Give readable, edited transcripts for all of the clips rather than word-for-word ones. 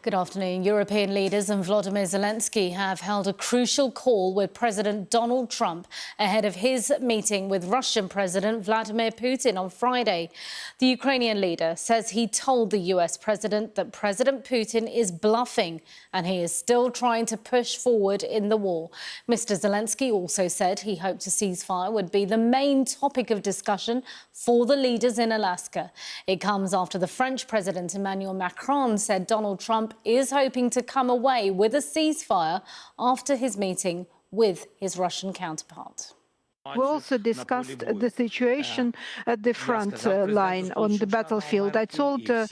Good afternoon. European leaders and Vladimir Zelenskyy have held a crucial call with President Donald Trump ahead of his meeting with Russian President Vladimir Putin on Friday. The Ukrainian leader says he told the US president that President Putin is bluffing and he is still trying to push forward in the war. Mr. Zelenskyy also said he hoped a ceasefire would be the main topic of discussion for the leaders in Alaska. It comes after the French President Emmanuel Macron said Donald Trump is hoping to come away with a ceasefire after his meeting with his Russian counterpart. We also discussed the situation at the front line on the battlefield. I told the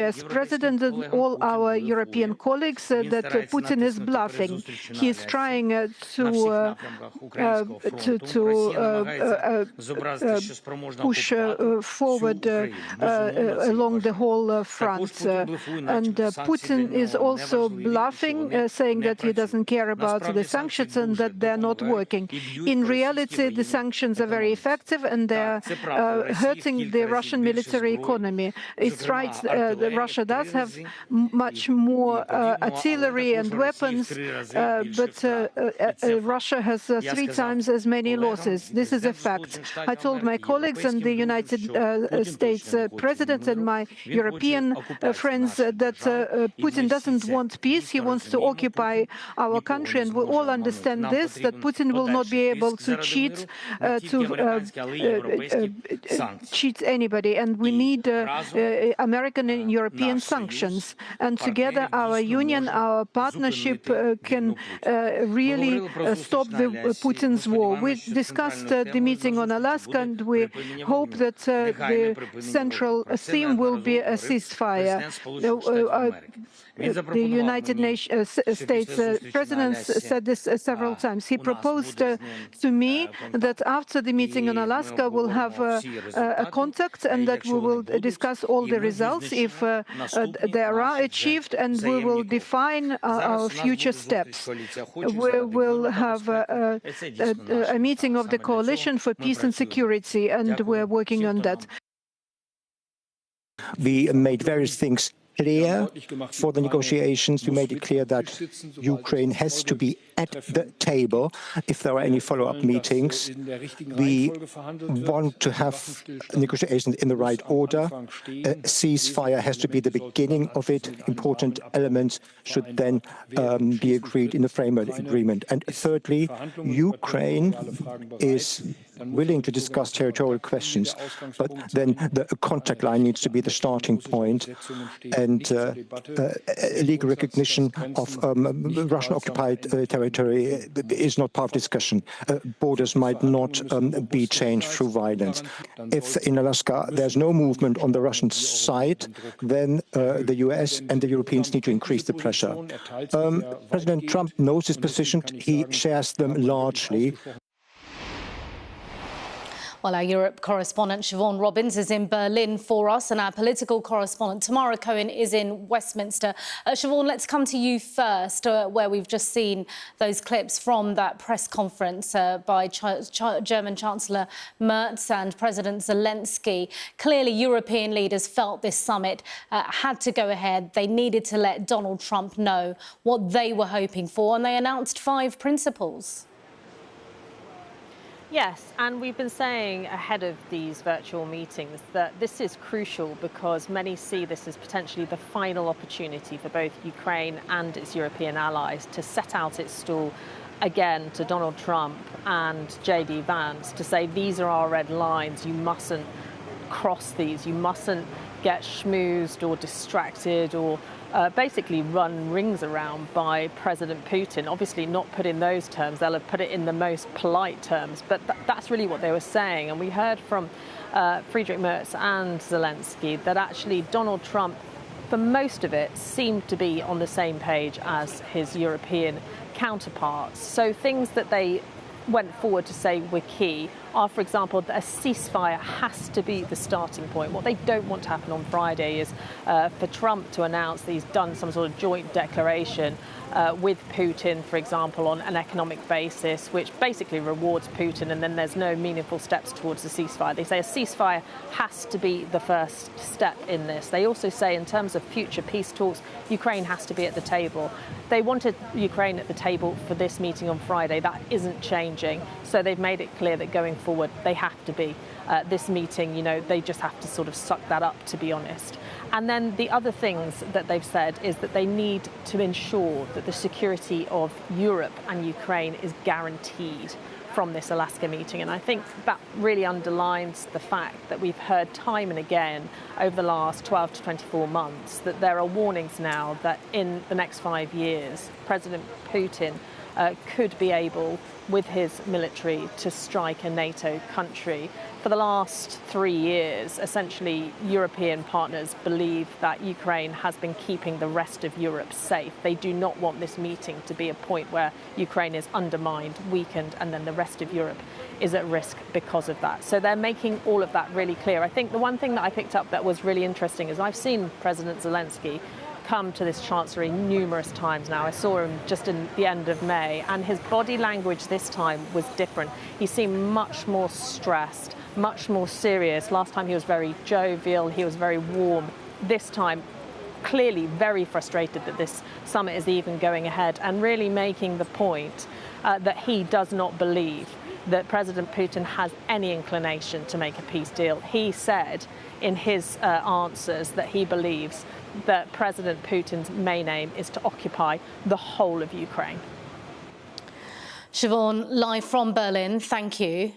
US president and all our European colleagues that Putin is bluffing. He is trying to push forward along the whole front. And Putin is also bluffing, saying that he doesn't care about the sanctions and that they're not working. In reality, the sanctions are very effective and they're hurting the Russian military economy. It's right, Russia does have much more artillery and weapons, but Russia has 3 times as many losses. This is a fact. I told my colleagues and the United States President and my European friends that Putin doesn't want peace. He wants to occupy our country, and we all understand this, that Putin will not be able to cheat anybody, and we need American and European sanctions. And together, our union, our partnership can really stop Putin's war. We discussed the meeting on Alaska, and we hope that the central theme will be a ceasefire. The United States President said this several times. He proposed to me that after the meeting in Alaska, we'll have a contact and that we will discuss all the results if they are achieved, and we will define our future steps. We will have a meeting of the coalition for peace and security, and we're working on that. We made various things clear for the negotiations. We made it clear that Ukraine has to be at the table if there are any follow-up meetings. We want to have negotiations in the right order. A ceasefire has to be the beginning of it. Important elements should then be agreed in the framework agreement. And thirdly, Ukraine is willing to discuss territorial questions, but then the contact line needs to be the starting point, and legal recognition of Russian-occupied territory is not part of discussion. Borders might not be changed through violence. If in Alaska there's no movement on the Russian side, then the US and the Europeans need to increase the pressure. President Trump knows his position. He shares them largely. Well, our Europe correspondent Siobhan Robbins is in Berlin for us, and our political correspondent Tamara Cohen is in Westminster. Siobhan, let's come to you first, where we've just seen those clips from that press conference by German Chancellor Merz and President Zelenskyy. Clearly, European leaders felt this summit had to go ahead. They needed to let Donald Trump know what they were hoping for, and they announced 5 principles. Yes, and we've been saying ahead of these virtual meetings that this is crucial because many see this as potentially the final opportunity for both Ukraine and its European allies to set out its stall again to Donald Trump and J.D. Vance to say these are our red lines, you mustn't cross these, you mustn't get schmoozed or distracted or basically run rings around by President Putin. Obviously not put in those terms, they'll have put it in the most polite terms, but that's really what they were saying. And we heard from Friedrich Merz and Zelenskyy that actually Donald Trump, for most of it, seemed to be on the same page as his European counterparts. So things that they went forward to say were key. are, for example, that a ceasefire has to be the starting point. What they don't want to happen on Friday is for Trump to announce that he's done some sort of joint declaration with Putin, for example, on an economic basis, which basically rewards Putin, and then there's no meaningful steps towards a ceasefire. They say a ceasefire has to be the first step in this. They also say in terms of future peace talks, Ukraine has to be at the table. They wanted Ukraine at the table for this meeting on Friday. That isn't changing. So they've made it clear that going forward, they have to be. This meeting, they just have to sort of suck that up, to be honest. And then the other things that they've said is that they need to ensure that the security of Europe and Ukraine is guaranteed from this Alaska meeting. And I think that really underlines the fact that we've heard time and again over the last 12 to 24 months that there are warnings now that in the next 5 years, President Putin could be able, with his military, to strike a NATO country. For the last 3 years, essentially, European partners believe that Ukraine has been keeping the rest of Europe safe. They do not want this meeting to be a point where Ukraine is undermined, weakened, and then the rest of Europe is at risk because of that. So they're making all of that really clear. I think the one thing that I picked up that was really interesting is I've seen President Zelenskyy come to this chancellery numerous times now. I saw him just in the end of May, and his body language this time was different. He seemed much more stressed, much more serious. Last time he was very jovial, he was very warm. This time, clearly very frustrated that this summit is even going ahead, and really making the point that he does not believe that President Putin has any inclination to make a peace deal. He said in his answers that he believes that President Putin's main aim is to occupy the whole of Ukraine. Siobhan, live from Berlin, thank you.